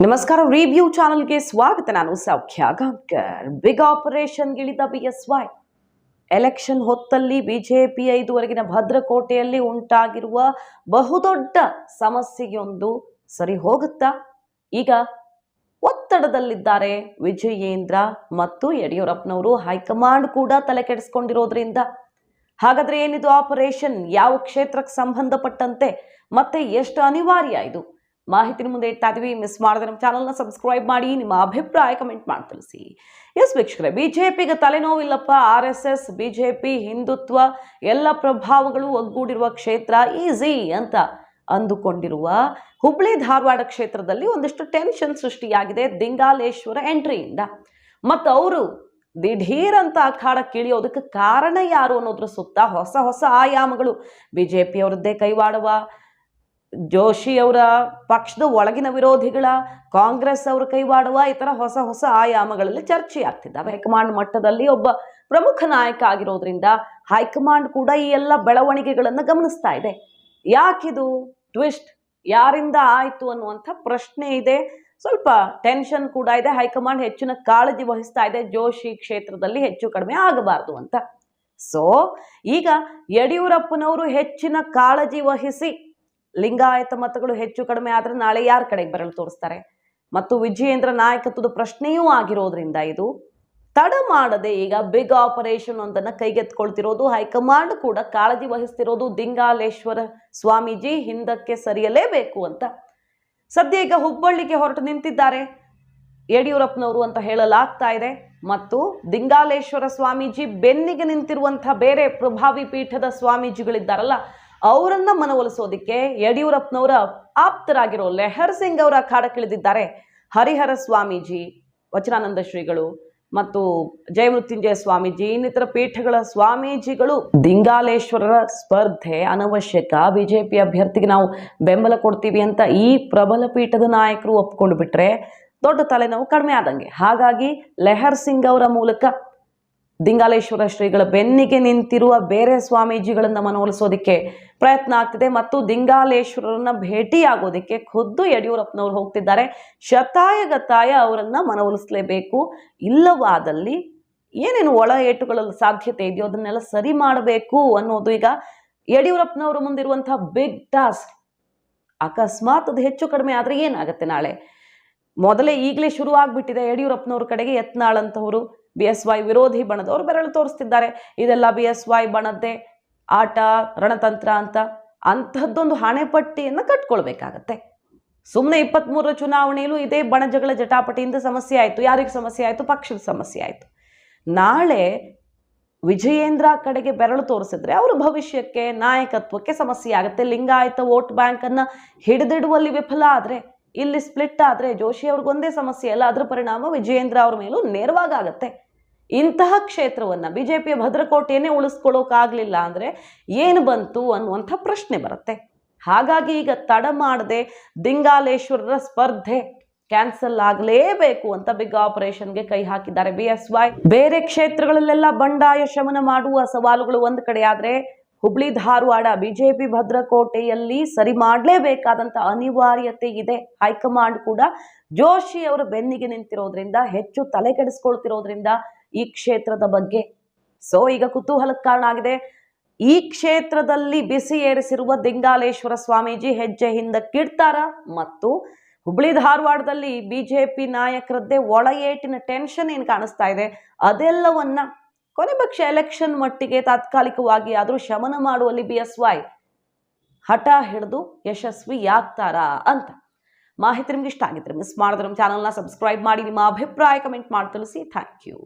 ನಮಸ್ಕಾರ, ರಿವ್ಯೂ ಚಾನೆಲ್ಗೆ ಸ್ವಾಗತ. ನಾನು ಸೌಖ್ಯ ಗಾಂವ್ಕರ್. ಬಿಗ್ ಆಪರೇಷನ್ ಗಿಳಿದ BSY. ಎಲೆಕ್ಷನ್ ಹೊತ್ತಲ್ಲಿ ಬಿಜೆಪಿ ಇದುವರೆಗಿನ ಭದ್ರಕೋಟೆಯಲ್ಲಿ ಉಂಟಾಗಿರುವ ಬಹುದೊಡ್ಡ ಸಮಸ್ಯೆಯೊಂದು ಸರಿ ಹೋಗುತ್ತಾ? ಈಗ ಒತ್ತಡದಲ್ಲಿದ್ದಾರೆ ವಿಜಯೇಂದ್ರ ಮತ್ತು ಯಡಿಯೂರಪ್ಪನವರು. ಹೈಕಮಾಂಡ್ ಕೂಡ ತಲೆ ಕೆಡಿಸ್ಕೊಂಡಿರೋದ್ರಿಂದ ಹಾಗಾದ್ರೆ ಏನಿದು ಆಪರೇಷನ್? ಯಾವ ಕ್ಷೇತ್ರಕ್ಕೆ ಸಂಬಂಧಪಟ್ಟಂತೆ ಮತ್ತೆ ಎಷ್ಟು ಅನಿವಾರ್ಯ ಇದು? ಮಾಹಿತಿ ಮುಂದೆ ಇಡ್ತಾ ಇದೀವಿ. ಮಿಸ್ ಮಾಡಿದ್ರೆ ನಮ್ಮ ಚಾನಲ್ನ ಸಬ್ಸ್ಕ್ರೈಬ್ ಮಾಡಿ, ನಿಮ್ಮ ಅಭಿಪ್ರಾಯ ಕಮೆಂಟ್ ಮಾಡಿ ತಿಳಿಸಿ. ಎಸ್ ವೀಕ್ಷಕರೇ, ಬಿಜೆಪಿಗೆ ತಲೆನೋವಿಲ್ಲಪ್ಪ. RSS, ಬಿಜೆಪಿ, ಹಿಂದುತ್ವ ಎಲ್ಲ ಪ್ರಭಾವಗಳು ಒಗ್ಗೂಡಿರುವ ಕ್ಷೇತ್ರ ಈಸಿ ಅಂತ ಅಂದುಕೊಂಡಿರುವ ಹುಬ್ಳಿ ಧಾರವಾಡ ಕ್ಷೇತ್ರದಲ್ಲಿ ಒಂದಿಷ್ಟು ಟೆನ್ಷನ್ ಸೃಷ್ಟಿಯಾಗಿದೆ ದಿಂಗಾಲೇಶ್ವರ ಎಂಟ್ರಿಯಿಂದ. ಮತ್ತು ಅವರು ದಿಢೀರ್ ಅಂತ ಅಖಾಡಕ್ಕೆ ಇಳಿಯೋದಕ್ಕೆ ಕಾರಣ ಯಾರು ಅನ್ನೋದ್ರ ಸುತ್ತ ಹೊಸ ಹೊಸ ಆಯಾಮಗಳು. ಬಿಜೆಪಿ ಅವರದ್ದೇ ಕೈವಾಡುವ, ಜೋಶಿ ಅವರ ಪಕ್ಷದ ಒಳಗಿನ ವಿರೋಧಿಗಳ, ಕಾಂಗ್ರೆಸ್ ಅವರ ಕೈವಾಡುವ, ಈ ಥರ ಹೊಸ ಹೊಸ ಆಯಾಮಗಳಲ್ಲಿ ಚರ್ಚೆ ಆಗ್ತಿದ್ದಾವೆ. ಹೈಕಮಾಂಡ್ ಮಟ್ಟದಲ್ಲಿ ಒಬ್ಬ ಪ್ರಮುಖ ನಾಯಕ ಆಗಿರೋದ್ರಿಂದ ಹೈಕಮಾಂಡ್ ಕೂಡ ಈ ಎಲ್ಲ ಬೆಳವಣಿಗೆಗಳನ್ನು ಗಮನಿಸ್ತಾ ಇದೆ. ಯಾಕಿದು ಟ್ವಿಸ್ಟ್, ಯಾರಿಂದ ಆಯಿತು ಅನ್ನುವಂಥ ಪ್ರಶ್ನೆ ಇದೆ. ಸ್ವಲ್ಪ ಟೆನ್ಷನ್ ಕೂಡ ಇದೆ. ಹೈಕಮಾಂಡ್ ಹೆಚ್ಚಿನ ಕಾಳಜಿ ವಹಿಸ್ತಾ ಇದೆ ಜೋಶಿ ಕ್ಷೇತ್ರದಲ್ಲಿ ಹೆಚ್ಚು ಕಡಿಮೆ ಆಗಬಾರ್ದು ಅಂತ. ಸೊ ಈಗ ಯಡಿಯೂರಪ್ಪನವರು ಹೆಚ್ಚಿನ ಕಾಳಜಿ ವಹಿಸಿ ಲಿಂಗಾಯತ ಮತಗಳು ಹೆಚ್ಚು ಕಡಿಮೆ ಆದರೆ ನಾಳೆ ಯಾರ ಕಡೆಗೆ ಬೆರಳು ತೋರಿಸ್ತಾರೆ? ಮತ್ತು ವಿಜಯೇಂದ್ರ ನಾಯಕತ್ವದ ಪ್ರಶ್ನೆಯೂ ಆಗಿರೋದ್ರಿಂದ ಇದು ತಡ ಮಾಡದೆ ಈಗ ಬಿಗ್ ಆಪರೇಷನ್ ಒಂದನ್ನು ಕೈಗೆತ್ಕೊಳ್ತಿರೋದು. ಹೈಕಮಾಂಡ್ ಕೂಡ ಕಾಳಜಿ ವಹಿಸ್ತಿರೋದು ದಿಂಗಾಲೇಶ್ವರ ಸ್ವಾಮೀಜಿ ಹಿಂದಕ್ಕೆ ಸರಿಯಲೇಬೇಕು ಅಂತ. ಸದ್ಯ ಈಗ ಹುಬ್ಬಳ್ಳಿಗೆ ಹೊರಟು ನಿಂತಿದ್ದಾರೆ ಯಡಿಯೂರಪ್ಪನವರು ಅಂತ ಹೇಳಲಾಗ್ತಾ ಇದೆ. ಮತ್ತು ದಿಂಗಾಲೇಶ್ವರ ಸ್ವಾಮೀಜಿ ಬೆನ್ನಿಗೆ ನಿಂತಿರುವಂತಹ ಬೇರೆ ಪ್ರಭಾವಿ ಪೀಠದ ಸ್ವಾಮೀಜಿಗಳಿದ್ದಾರಲ್ಲ, ಅವರನ್ನ ಮನವೊಲಿಸೋದಿಕ್ಕೆ ಯಡಿಯೂರಪ್ಪನವರ ಆಪ್ತರಾಗಿರೋ ಲೆಹರ್ ಸಿಂಗ್ ಅವರ ಅಖಾಡಕ್ಕಿಳಿದಿದ್ದಾರೆ. ಹರಿಹರ ಸ್ವಾಮೀಜಿ, ವಚನಾನಂದ ಶ್ರೀಗಳು ಮತ್ತು ಜಯಮೃತ್ಯುಂಜಯ ಸ್ವಾಮೀಜಿ, ಇನ್ನಿತರ ಪೀಠಗಳ ಸ್ವಾಮೀಜಿಗಳು ದಿಂಗಾಲೇಶ್ವರರ ಸ್ಪರ್ಧೆ ಅನವಶ್ಯಕ, ಬಿಜೆಪಿ ಅಭ್ಯರ್ಥಿಗೆ ನಾವು ಬೆಂಬಲ ಕೊಡ್ತೀವಿ ಅಂತ ಈ ಪ್ರಬಲ ಪೀಠದ ನಾಯಕರು ಒಪ್ಕೊಂಡು ಬಿಟ್ರೆ ದೊಡ್ಡ ತಲೆನೋವು ಕಡಿಮೆ ಆದಂಗೆ. ಹಾಗಾಗಿ ಲೆಹರ್ ಸಿಂಗ್ ಅವರ ಮೂಲಕ ದಿಂಗಾಲೇಶ್ವರ ಶ್ರೀಗಳ ಬೆನ್ನಿಗೆ ನಿಂತಿರುವ ಬೇರೆ ಸ್ವಾಮೀಜಿಗಳನ್ನು ಮನವೊಲಿಸೋದಕ್ಕೆ ಪ್ರಯತ್ನ ಆಗ್ತಿದೆ. ಮತ್ತು ದಿಂಗಾಲೇಶ್ವರರನ್ನ ಭೇಟಿಯಾಗೋದಕ್ಕೆ ಖುದ್ದು ಯಡಿಯೂರಪ್ಪನವರು ಹೋಗ್ತಿದ್ದಾರೆ. ಶತಾಯಗತಾಯ ಅವರನ್ನ ಮನವೊಲಿಸಲೇಬೇಕು. ಇಲ್ಲವಾದಲ್ಲಿ ಏನೇನು ಒಳ ಏಟುಗಳಲ್ಲಿ ಸಾಧ್ಯತೆ ಇದೆಯೋ ಅದನ್ನೆಲ್ಲ ಸರಿ ಮಾಡಬೇಕು ಅನ್ನೋದು ಈಗ ಯಡಿಯೂರಪ್ಪನವರು ಮುಂದಿರುವಂತಹ ಬಿಗ್ ಟಾಸ್ಕ್. ಅಕಸ್ಮಾತ್ ಅದು ಹೆಚ್ಚು ಕಡಿಮೆ ಆದರೆ ಏನಾಗುತ್ತೆ? ನಾಳೆ ಮೊದಲೇ ಈಗಲೇ ಶುರು ಆಗ್ಬಿಟ್ಟಿದೆ ಯಡಿಯೂರಪ್ಪನವ್ರ ಕಡೆಗೆ ಯತ್ನಾಳ್ ಅಂತವರು BSY ವಿರೋಧಿ ಬಣದವರು ಬೆರಳು ತೋರಿಸ್ತಿದ್ದಾರೆ. ಇದೆಲ್ಲ BSY ಬಣದ್ದೇ ಆಟ, ರಣತಂತ್ರ ಅಂತ. ಅಂಥದ್ದೊಂದು ಹಣೆಪಟ್ಟಿಯನ್ನು ಕಟ್ಕೊಳ್ಬೇಕಾಗತ್ತೆ. ಸುಮ್ಮನೆ 23ರ ಚುನಾವಣೆಯಲ್ಲೂ ಇದೇ ಬಣಜಗಳ ಜಟಾಪಟಿಯಿಂದ ಸಮಸ್ಯೆ ಆಯಿತು. ಯಾರಿಗೆ ಸಮಸ್ಯೆ ಆಯಿತು? ಪಕ್ಷದ ಸಮಸ್ಯೆ ಆಯಿತು. ನಾಳೆ ವಿಜಯೇಂದ್ರ ಕಡೆಗೆ ಬೆರಳು ತೋರಿಸಿದ್ರೆ ಅವರ ಭವಿಷ್ಯಕ್ಕೆ, ನಾಯಕತ್ವಕ್ಕೆ ಸಮಸ್ಯೆ ಆಗುತ್ತೆ. ಲಿಂಗಾಯತ ವೋಟ್ ಬ್ಯಾಂಕನ್ನು ಹಿಡಿದಿಡುವಲ್ಲಿ ವಿಫಲ ಆದರೆ, ಇಲ್ಲಿ ಸ್ಪ್ಲಿಟ್ ಆದರೆ ಜೋಶಿ ಅವ್ರಿಗೊಂದೇ ಸಮಸ್ಯೆ ಅಲ್ಲ, ಅದರ ಪರಿಣಾಮ ವಿಜಯೇಂದ್ರ ಅವ್ರ ಮೇಲೂ ನೇರವಾಗಿ ಆಗತ್ತೆ. ಇಂತಹ ಕ್ಷೇತ್ರವನ್ನು ಬಿಜೆಪಿಯ ಭದ್ರಕೋಟೆಯನ್ನೇ ಉಳಿಸ್ಕೊಳ್ಳೋಕ್ಕಾಗಲಿಲ್ಲ ಅಂದರೆ ಏನು ಬಂತು ಅನ್ನುವಂಥ ಪ್ರಶ್ನೆ ಬರುತ್ತೆ. ಹಾಗಾಗಿ ಈಗ ತಡ ಮಾಡದೆ ದಿಂಗಾಲೇಶ್ವರರ ಸ್ಪರ್ಧೆ ಕ್ಯಾನ್ಸಲ್ ಆಗಲೇಬೇಕು ಅಂತ ಬಿಗ್ ಆಪರೇಷನ್ಗೆ ಕೈ ಹಾಕಿದ್ದಾರೆ BSY. ಬೇರೆ ಕ್ಷೇತ್ರಗಳಲ್ಲೆಲ್ಲ ಬಂಡಾಯ ಶಮನ ಮಾಡುವ ಸವಾಲುಗಳು ಒಂದು ಕಡೆ ಆದರೆ, ಹುಬ್ಳಿ ಧಾರವಾಡ ಬಿಜೆಪಿ ಭದ್ರಕೋಟೆಯಲ್ಲಿ ಸರಿ ಮಾಡಲೇಬೇಕಾದಂಥ ಅನಿವಾರ್ಯತೆ ಇದೆ. ಹೈಕಮಾಂಡ್ ಕೂಡ ಜೋಶಿ ಅವರ ಬೆನ್ನಿಗೆ ನಿಂತಿರೋದ್ರಿಂದ, ಹೆಚ್ಚು ತಲೆ ಕೆಡಿಸ್ಕೊಳ್ತಿರೋದ್ರಿಂದ ಈ ಕ್ಷೇತ್ರದ ಬಗ್ಗೆ. ಸೊ ಈಗ ಕುತೂಹಲಕ್ಕೆ ಕಾರಣ ಆಗಿದೆ. ಈ ಕ್ಷೇತ್ರದಲ್ಲಿ ಬಿಸಿ ಏರಿಸಿರುವ ದಿಂಗಾಲೇಶ್ವರ ಸ್ವಾಮೀಜಿ ಹೆಜ್ಜೆ ಹಿಂದಕ್ಕಿಡ್ತಾರ? ಮತ್ತು ಹುಬ್ಳಿ ಧಾರವಾಡದಲ್ಲಿ ಬಿಜೆಪಿ ನಾಯಕರದ್ದೇ ಒಳ ಏಟಿನ ಟೆನ್ಷನ್ ಏನು ಕಾಣಿಸ್ತಾ ಇದೆ, ಅದೆಲ್ಲವನ್ನ ಕೊನೆ ಪಕ್ಷ ಎಲೆಕ್ಷನ್ ಮಟ್ಟಿಗೆ ತಾತ್ಕಾಲಿಕವಾಗಿ ಆದರೂ ಶಮನ ಮಾಡುವಲ್ಲಿ BSY ಹಠ ಹಿಡಿದು ಯಶಸ್ವಿಯಾಗ್ತಾರಾ ಅಂತ. ಮಾಹಿತಿ ನಿಮ್ಗೆ ಇಷ್ಟ ಆಗಿದ್ರೆ ಮಿಸ್ ಮಾಡಿದ್ರೆ ನಮ್ಮ ಚಾನಲ್ನ ಸಬ್ಸ್ಕ್ರೈಬ್ ಮಾಡಿ, ನಿಮ್ಮ ಅಭಿಪ್ರಾಯ ಕಮೆಂಟ್ ಮಾಡಿ ತಿಳಿಸಿ. Thank you.